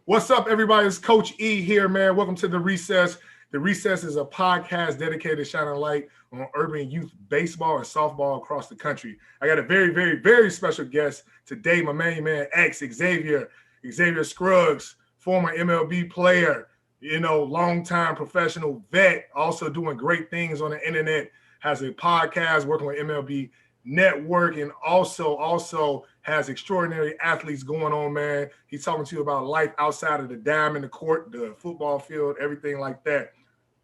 What's up, everybody? It's Coach E here, man. Welcome to The Recess. The Recess is a podcast dedicated to shining light on urban youth baseball and softball across the country. I got a very, very, very special guest today, my main man, Xavier Scruggs, former MLB player, longtime professional vet, also doing great things on the internet, has a podcast working with MLB Network, and also has extraordinary athletes going on, man. He's talking to you about life outside of the diamond, the court, the football field, everything like that.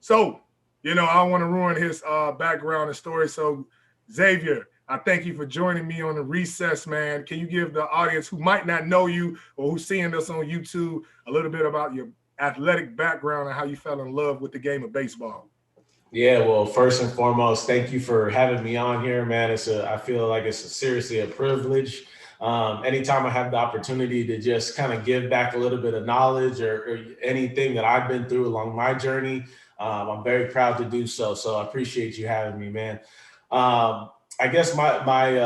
So, I don't want to ruin his background and story. So, Xavier, I thank you for joining me on The Recess, man. Can you give the audience who might not know you or who's seeing us on YouTube a little bit about your athletic background and how you fell in love with the game of baseball? Yeah, well, first and foremost, thank you for having me on here, man. I feel like it's seriously a privilege. Anytime I have the opportunity to just kind of give back a little bit of knowledge or anything that I've been through along my journey, I'm very proud to do so. So I appreciate you having me, man. I guess my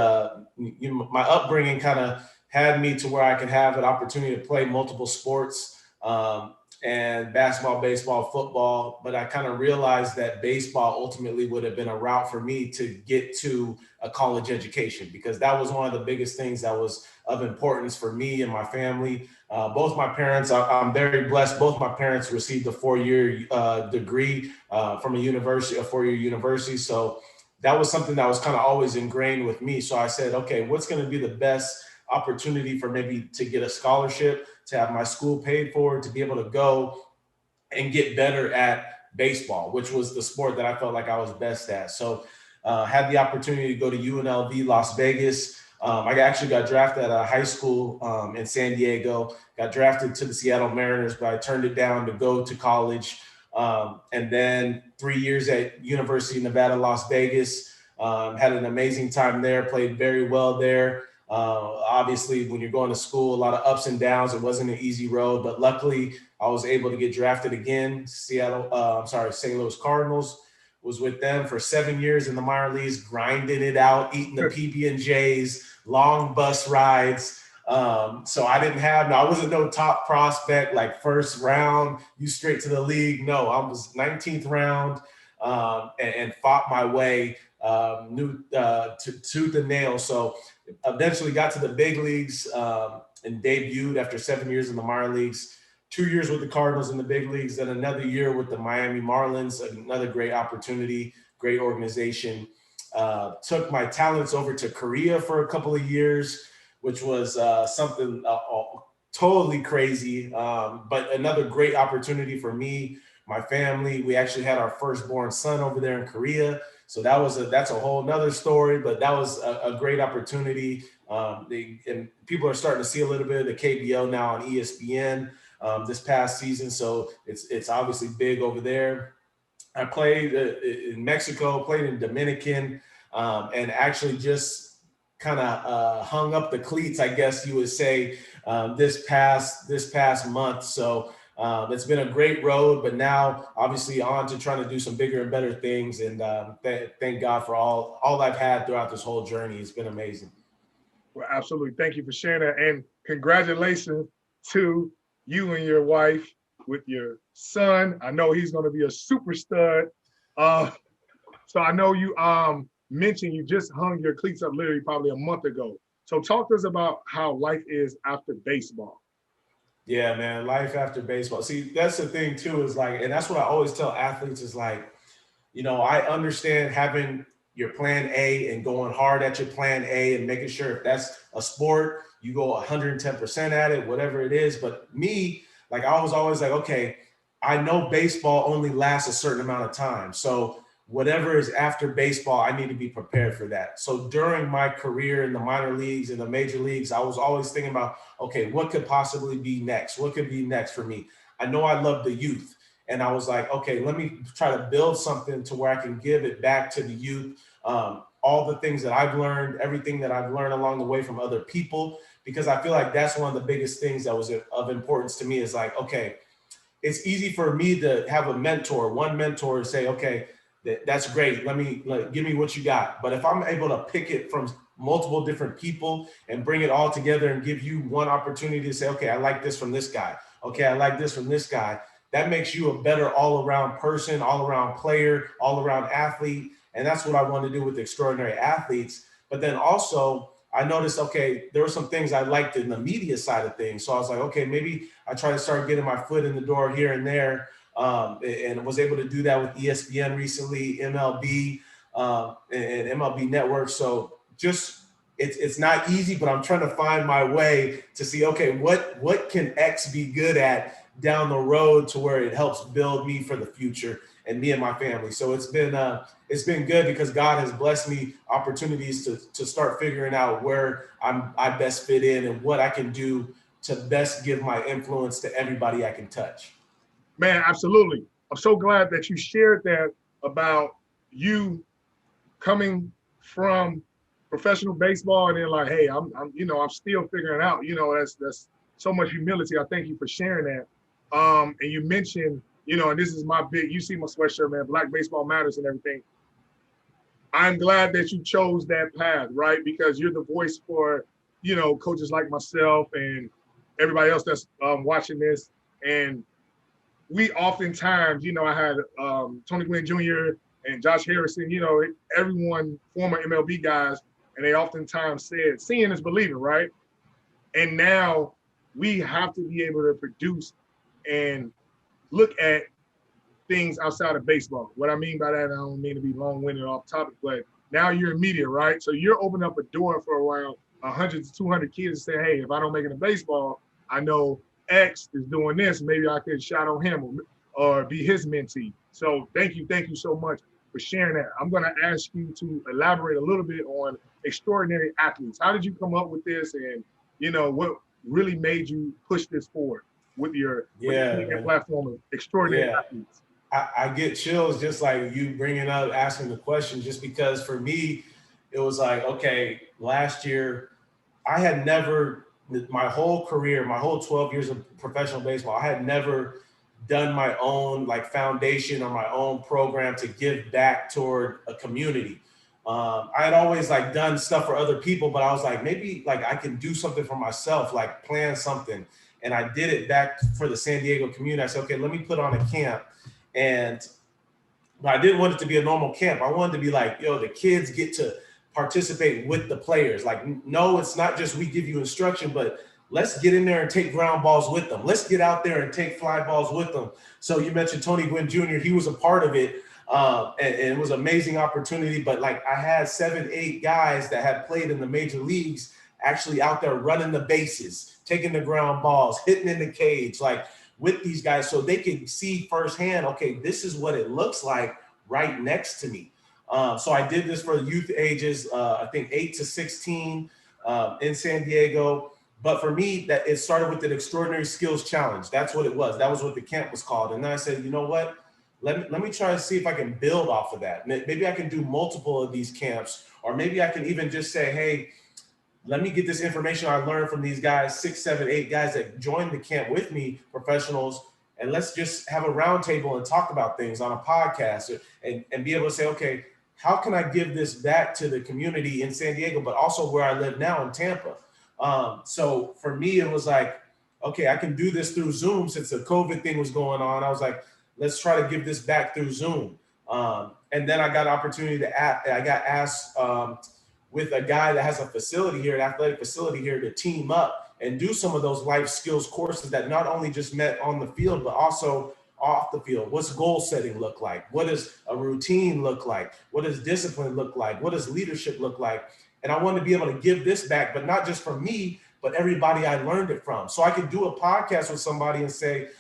upbringing kind of had me to where I could have an opportunity to play multiple sports. And basketball, baseball, football. But I kind of realized that baseball ultimately would have been a route for me to get to a college education, because that was one of the biggest things that was of importance for me and my family. Both my parents, I'm very blessed. Both my parents received a four-year degree from a four-year university. So that was something that was kind of always ingrained with me. So I said, okay, what's going to be the best opportunity for maybe to get a scholarship, to have my school paid for, to be able to go and get better at baseball, which was the sport that I felt like I was best at. So had the opportunity to go to UNLV Las Vegas. I actually got drafted at a high school in San Diego, got drafted to the Seattle Mariners, but I turned it down to go to college. And then 3 years at University of Nevada, Las Vegas, had an amazing time there, played very well there. Obviously, when you're going to school, a lot of ups and downs. It wasn't an easy road, but luckily I was able to get drafted again. St. Louis Cardinals. Was with them for 7 years in the minor leagues, grinding it out, eating the PB&Js, long bus rides. So I wasn't no top prospect, like first round, you straight to the league. No, I was 19th round and fought my way tooth and nail. So eventually got to the big leagues and debuted after 7 years in the minor leagues, 2 years with the Cardinals in the big leagues, then another year with the Miami Marlins, another great opportunity, great organization. Took my talents over to Korea for a couple of years, which was something totally crazy, but another great opportunity for me, my family. We actually had our firstborn son over there in Korea. So that's a whole nother story, but that was a great opportunity. And people are starting to see a little bit of the KBO now on ESPN this past season. So it's obviously big over there. I played in Mexico, played in Dominican, and actually just kind of hung up the cleats, I guess you would say, this past month. So it's been a great road, but now obviously on to trying to do some bigger and better things. And thank God for all I've had throughout this whole journey. It's been amazing. Well, absolutely. Thank you for sharing that. And congratulations to you and your wife with your son. I know he's going to be a super stud. So I know you mentioned you just hung your cleats up literally probably a month ago. So talk to us about how life is after baseball. Yeah, man, life after baseball. See, that's the thing too, is like, and that's what I always tell athletes is like, I understand having your plan A and going hard at your plan A and making sure if that's a sport, you go 110% at it, whatever it is. But me, like I was always like, okay, I know baseball only lasts a certain amount of time. So whatever is after baseball, I need to be prepared for that. So during my career in the minor leagues and the major leagues, I was always thinking about, okay, what could possibly be next? What could be next for me? I know I love the youth. And I was like, okay, let me try to build something to where I can give it back to the youth. All the things that I've learned, everything that I've learned along the way from other people, because I feel like that's one of the biggest things that was of importance to me is like, okay, it's easy for me to have one mentor and say, okay, that's great. Give me what you got. But if I'm able to pick it from multiple different people and bring it all together and give you one opportunity to say, okay, I like this from this guy. Okay, I like this from this guy. That makes you a better all-around person, all-around player, all-around athlete. And that's what I want to do with extraordinary athletes. But then also, I noticed, okay, there were some things I liked in the media side of things. So I was like, okay, maybe I try to start getting my foot in the door here and there, and was able to do that with ESPN recently, MLB, and MLB Network. So just it's not easy, but I'm trying to find my way to see, okay, what can X be good at down the road to where it helps build me for the future and me and my family. So it's been good because God has blessed me opportunities to start figuring out where I best fit in and what I can do to best give my influence to everybody I can touch. Man, absolutely. I'm so glad that you shared that about you coming from professional baseball and then like, hey, I'm still figuring out. That's so much humility. I thank you for sharing that. And you mentioned, and this is my big. You see my sweatshirt, man. Black baseball matters and everything. I'm glad that you chose that path, right? Because you're the voice for, coaches like myself and everybody else that's watching this. And we oftentimes, I had Tony Gwynn Jr. and Josh Harrison, everyone, former MLB guys, and they oftentimes said, seeing is believing, right? And now we have to be able to produce and look at things outside of baseball. What I mean by that, I don't mean to be long-winded off topic, but now you're in media, right? So you're opening up a door for around 100 to 200 kids to say, hey, if I don't make it in baseball, I know X is doing this. Maybe I could shadow him or be his mentee. So thank you so much for sharing that. I'm going to ask you to elaborate a little bit on extraordinary athletes. How did you come up with this, and what really made you push this forward with your platform of extraordinary athletes? I get chills just like you bringing up, asking the question, just because for me, it was like, okay, last year, I had never, my whole career, my whole 12 years of professional baseball, I had never done my own like foundation or my own program to give back toward a community. I had always like done stuff for other people, but I was like, maybe like I can do something for myself, like plan something. And I did it back for the San Diego community. I said, okay, let me put on a camp. And I didn't want it to be a normal camp. I wanted to be like, the kids get to participate with the players. Like, no, it's not just we give you instruction, but let's get in there and take ground balls with them. Let's get out there and take fly balls with them. So you mentioned Tony Gwynn Jr. He was a part of it. And it was an amazing opportunity. But like I had 7, 8 guys that had played in the major leagues actually out there running the bases, taking the ground balls, hitting in the cage, like with these guys, so they could see firsthand, okay, this is what it looks like right next to me. So I did this for youth ages, I think 8 to 16 in San Diego. But for me, that it started with an extraordinary skills challenge. That's what it was. That was what the camp was called. And then I said, you know what? Let me try to see if I can build off of that. Maybe I can do multiple of these camps, or maybe I can even just say, hey, let me get this information I learned from these guys, 6, 7, 8 guys that joined the camp with me, professionals, and let's just have a roundtable and talk about things on a podcast and be able to say, okay, how can I give this back to the community in San Diego, but also where I live now in Tampa? So for me, it was like, okay, I can do this through Zoom since the COVID thing was going on. I was like, let's try to give this back through Zoom. And then I got an opportunity I got asked with a guy that has a facility here, an athletic facility here, to team up and do some of those life skills courses that not only just met on the field, but also off the field. What's goal setting look like? What does a routine look like? What does discipline look like? What does leadership look like? And I wanted to be able to give this back, but not just from me, but everybody I learned it from. So I could do a podcast with somebody and say,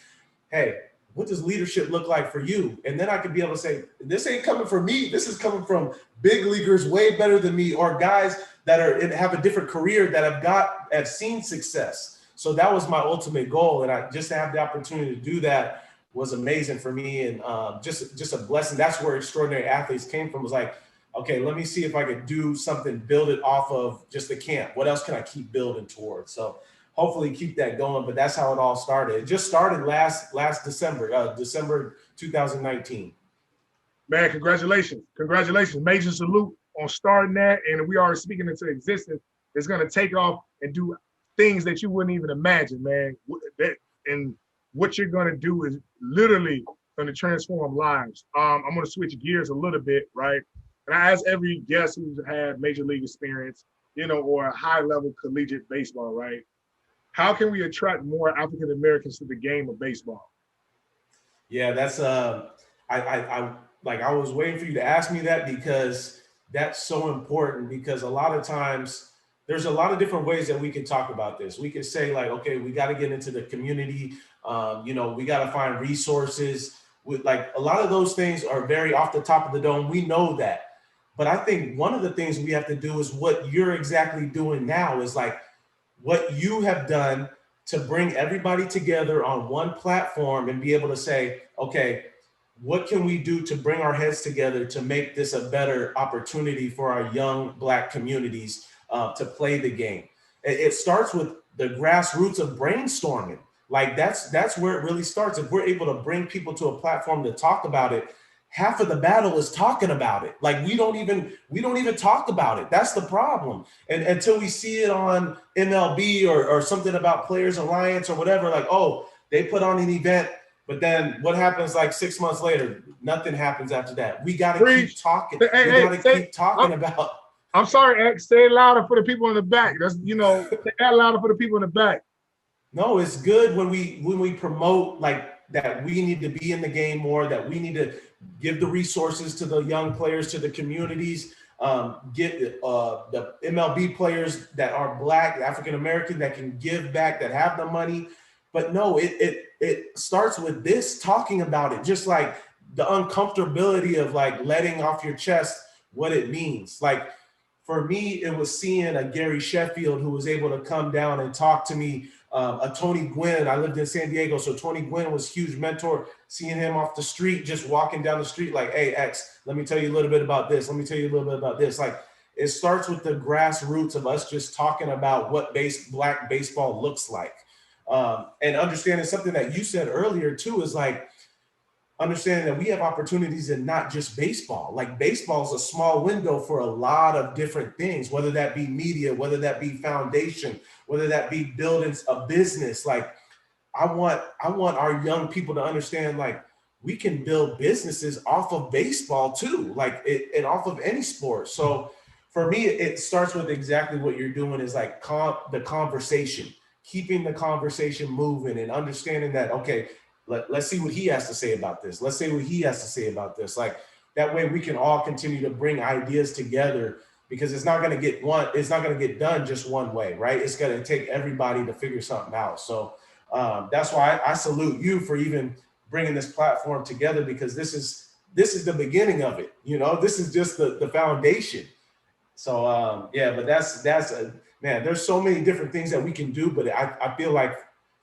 hey, what does leadership look like for you? And then I could be able to say, this ain't coming from me. This is coming from big leaguers way better than me, or guys that have a different career that have seen success. So that was my ultimate goal. And I just to have the opportunity to do that was amazing for me. And just a blessing. That's where extraordinary athletes came from, was like, okay, let me see if I could do something, build it off of just the camp. What else can I keep building towards? So hopefully keep that going, but that's how it all started. It just started last December, December 2019. Man, congratulations. Major salute on starting that. And we are speaking into existence. It's going to take off and do things that you wouldn't even imagine, man. And what you're going to do is literally going to transform lives. I'm going to switch gears a little bit, right? And I ask every guest who's had major league experience, or a high level collegiate baseball, right? How can we attract more African Americans to the game of baseball? Yeah, that's I was waiting for you to ask me that, because that's so important, because a lot of times there's a lot of different ways that we can talk about this. We could say like, okay, we got to get into the community. We got to find resources. With like a lot of those things are very off the top of the dome. We know that. But I think one of the things we have to do is what you're exactly doing now, is like what you have done to bring everybody together on one platform and be able to say, okay, what can we do to bring our heads together to make this a better opportunity for our young Black communities to play the game? It starts with the grassroots of brainstorming. Like that's where it really starts. If we're able to bring people to a platform to talk about it, half of the battle is talking about it. Like we don't even talk about it. That's the problem. And until we see it on MLB or something about Players Alliance or whatever, like, oh, they put on an event, but then what happens like 6 months later? Nothing happens after that. We got to keep talking. We got to keep talking about. I'm sorry, X. Say it louder for the people in the back. That's say that louder for the people in the back. No, it's good when we promote like that. We need to be in the game more. That we need to give the resources to the young players, to the communities. Get the MLB players that are Black, African American, that can give back, that have the money. But no, it starts with this, talking about it, just like the uncomfortability of like letting off your chest what it means. Like for me, it was seeing a Gary Sheffield who was able to come down and talk to me. A Tony Gwynn, I lived in San Diego, so Tony Gwynn was a huge mentor. Seeing him off the street, just walking down the street like, hey, X, let me tell you a little bit about this. Let me tell you a little bit about this. Like it starts with the grassroots of us just talking about what Black baseball looks like. And understanding something that you said earlier too, is like understanding that we have opportunities in not just baseball. Like baseball is a small window for a lot of different things, whether that be media, whether that be foundation, whether that be building a business. Like I want our young people to understand, like we can build businesses off of baseball too, like and off of any sport. So for me, it starts with exactly what you're doing, is like the conversation, keeping the conversation moving and understanding that, okay, let's see what he has to say about this. Let's say what he has to say about this. Like that way we can all continue to bring ideas together, because it's not going to get done just one way, right? It's going to take everybody to figure something out. So that's why I salute you for even bringing this platform together, because this is the beginning of it. This is just the foundation. So but that's man, there's so many different things that we can do, but I feel like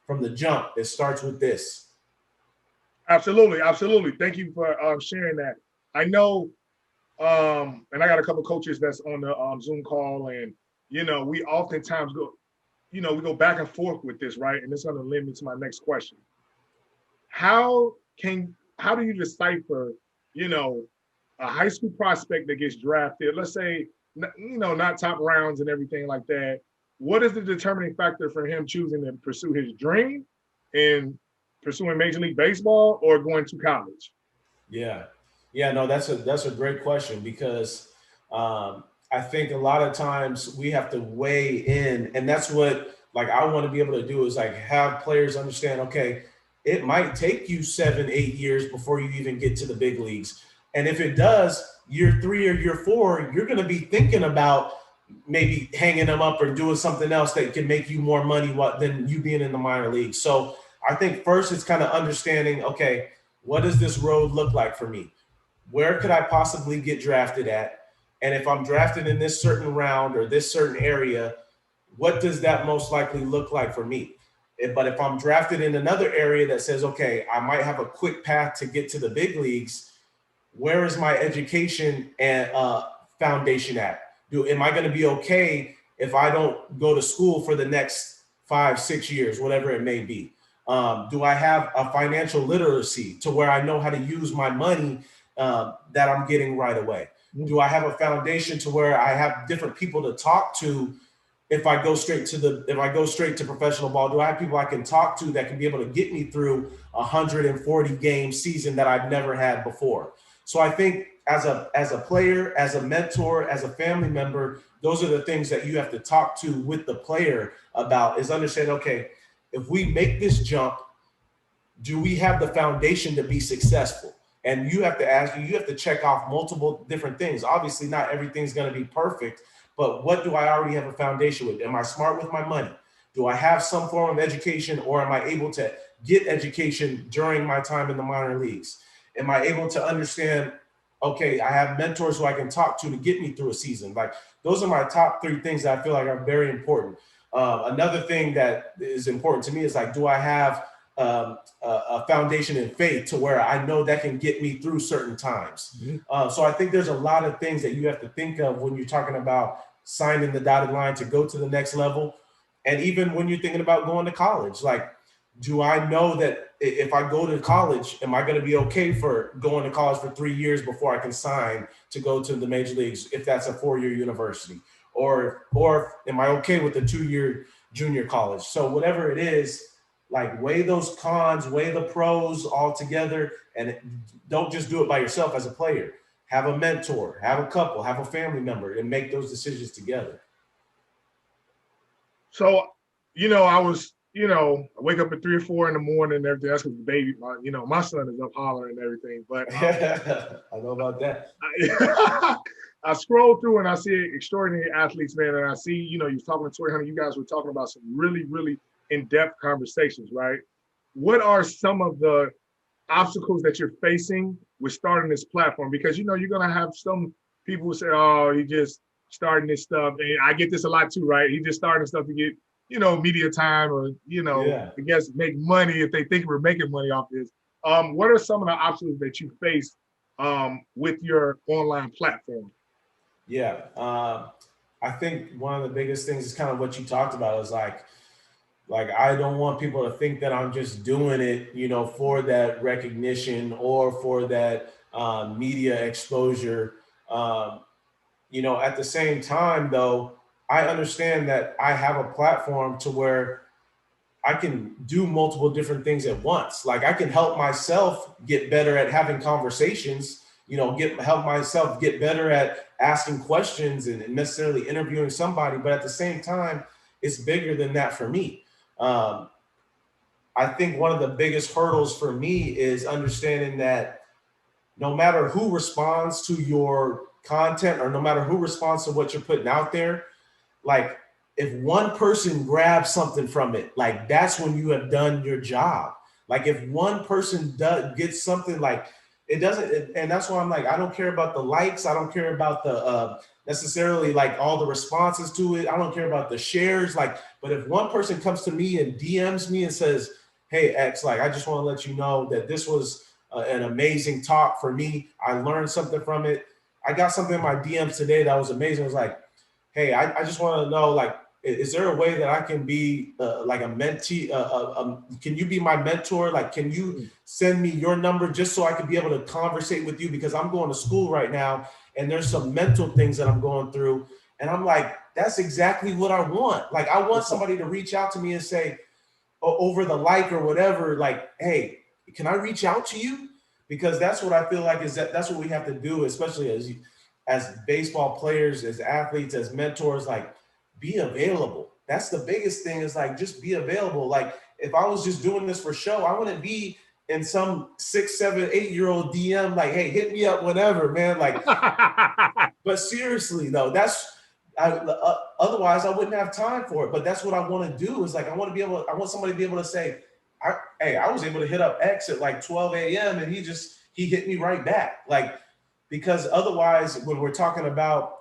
from the jump, it starts with this. Absolutely. Thank you for sharing that. I know, and I got a couple of coaches that's on the Zoom call, and we oftentimes go, we go back and forth with this, right? And it's going to lead me to my next question. How do you decipher, a high school prospect that gets drafted, let's say, not top rounds and everything like that? What is the determining factor for him choosing to pursue his dream and pursuing Major League Baseball or going to college? Yeah, no, that's a great question, because I think a lot of times we have to weigh in, and that's what like I want to be able to do, is like have players understand, okay, it might take you 7-8 years before you even get to the big leagues. And if it does, year 3 or year 4, you're going to be thinking about maybe hanging them up or doing something else that can make you more money than you being in the minor leagues. So I think first it's kind of understanding, okay, what does this road look like for me? Where could I possibly get drafted at? And if I'm drafted in this certain round or this certain area, what does that most likely look like for me? But if I'm drafted in another area that says, okay, I might have a quick path to get to the big leagues, where is my education and foundation at? Am I going to be okay if I don't go to school for the next 5-6 years, whatever it may be? Do I have a financial literacy to where I know how to use my money that I'm getting right away? Do I have a foundation to where I have different people to talk to if I go straight to professional ball? Do I have people I can talk to that can be able to get me through a 140 game season that I've never had before? So I think as a player, as a mentor, as a family member, those are the things that you have to talk to with the player about, is understand, okay, if we make this jump, do we have the foundation to be successful? And you have to check off multiple different things. Obviously, not everything's going to be perfect, but what do I already have a foundation with? Am I smart with my money? Do I have some form of education, or am I able to get education during my time in the minor leagues? Am I able to understand, okay, I have mentors who I can talk to get me through a season? Like, those are my top 3 things that I feel like are very important. Another thing that is important to me is, like, do I have a foundation in faith to where I know that can get me through certain times? So I think there's a lot of things that you have to think of when you're talking about signing the dotted line to go to the next level. And even when you're thinking about going to college, like, do I know that if I go to college, am I going to be okay for going to college for 3 years before I can sign to go to the major leagues, if that's a 4-year university? Or am I okay with the 2-year junior college? So whatever it is, like, weigh those cons, weigh the pros all together, and don't just do it by yourself as a player. Have a mentor, have a couple, have a family member, and make those decisions together. So, I was, I wake up at 3 or 4 in the morning and everything. That's because the baby, my son is up hollering and everything. But I know about that. I scroll through and I see Extraordinary Athletes, man, and I see, you're talking to Tori Hunter. You guys were talking about some really, really in-depth conversations, right? What are some of the obstacles that you're facing with starting this platform? Because, you're going to have some people who say, oh, he just starting this stuff. And I get this a lot too, right? He just starting stuff to get, media time, or, I guess make money if they think we're making money off this. What are some of the obstacles that you face with your online platform? Yeah. I think one of the biggest things is kind of what you talked about, is like I don't want people to think that I'm just doing it, for that recognition or for that media exposure. At the same time, though, I understand that I have a platform to where I can do multiple different things at once. Like, I can help myself get better at having conversations, help myself get better at asking questions and necessarily interviewing somebody. But at the same time, it's bigger than that for me. I think one of the biggest hurdles for me is understanding that no matter who responds to your content, or no matter who responds to what you're putting out there, like, if one person grabs something from it, like, that's when you have done your job. Like, if one person gets something, like, it doesn't, and that's why I'm like, I don't care about the likes. I don't care about the necessarily, like, all the responses to it. I don't care about the shares. Like, but if one person comes to me and DMs me and says, hey, X, like, I just want to let you know that this was an amazing talk for me. I learned something from it. I got something in my DMs today that was amazing. It was like, hey, I just want to know, like, is there a way that I can be like a mentee? Can you be my mentor? Like, can you send me your number just so I can be able to conversate with you? Because I'm going to school right now, and there's some mental things that I'm going through. And I'm like, that's exactly what I want. Like, I want somebody to reach out to me and say, over the like or whatever, like, hey, can I reach out to you? Because that's what I feel like that's what we have to do, especially as baseball players, as athletes, as mentors. Like, be available. That's the biggest thing, is like, just be available. Like, if I was just doing this for show, I wouldn't be in some 6, 7, 8-year-old DM like, hey, hit me up whenever, man. Like, but seriously though, otherwise I wouldn't have time for it. But that's what I want to do, is like, I want somebody to be able to say, hey, I was able to hit up X at like 12 a.m. and he hit me right back. Like, because otherwise, when we're talking about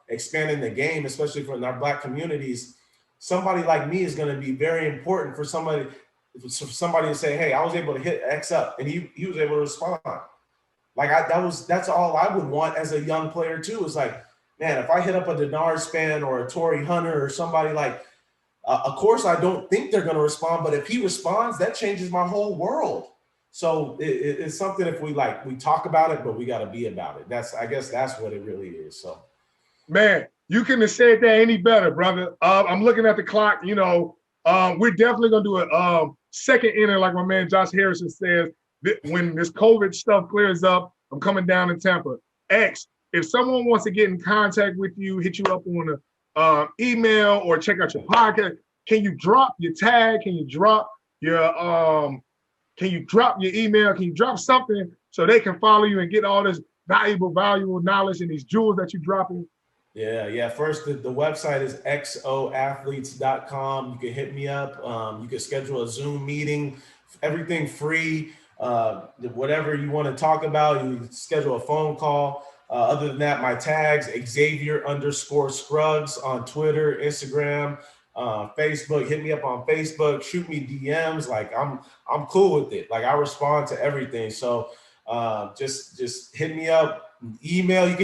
expanding the game, especially for our Black communities, somebody like me is going to be very important for somebody to say, hey, I was able to hit X up, and he was able to respond. Like, that's all I would want as a young player too, is like, man, if I hit up a Denard Span or a Torii Hunter or somebody, like, of course, I don't think they're going to respond, but if he responds, that changes my whole world. So it's something, if we talk about it, but we got to be about it. I guess that's what it really is. So, man, You couldn't have said that any better, brother. I'm looking at the clock. You know, we're definitely gonna do a second inning, like my man Josh Harrison says. When this COVID stuff clears up, I'm coming down to Tampa. X, if someone wants to get in contact with you, hit you up on a email or check out your podcast, can you drop your tag? Can you drop your email? Can you drop something so they can follow you and get all this valuable knowledge and these jewels that you're dropping? Yeah. First, the website is xoathletes.com. You can hit me up. You can schedule a Zoom meeting, everything free. Whatever you want to talk about, you schedule a phone call. Other than that, my tags, Xavier_Scruggs on Twitter, Instagram, Facebook. Hit me up on Facebook. Shoot me DMs. Like I'm cool with it. Like I respond to everything. So just hit me up. Email. You can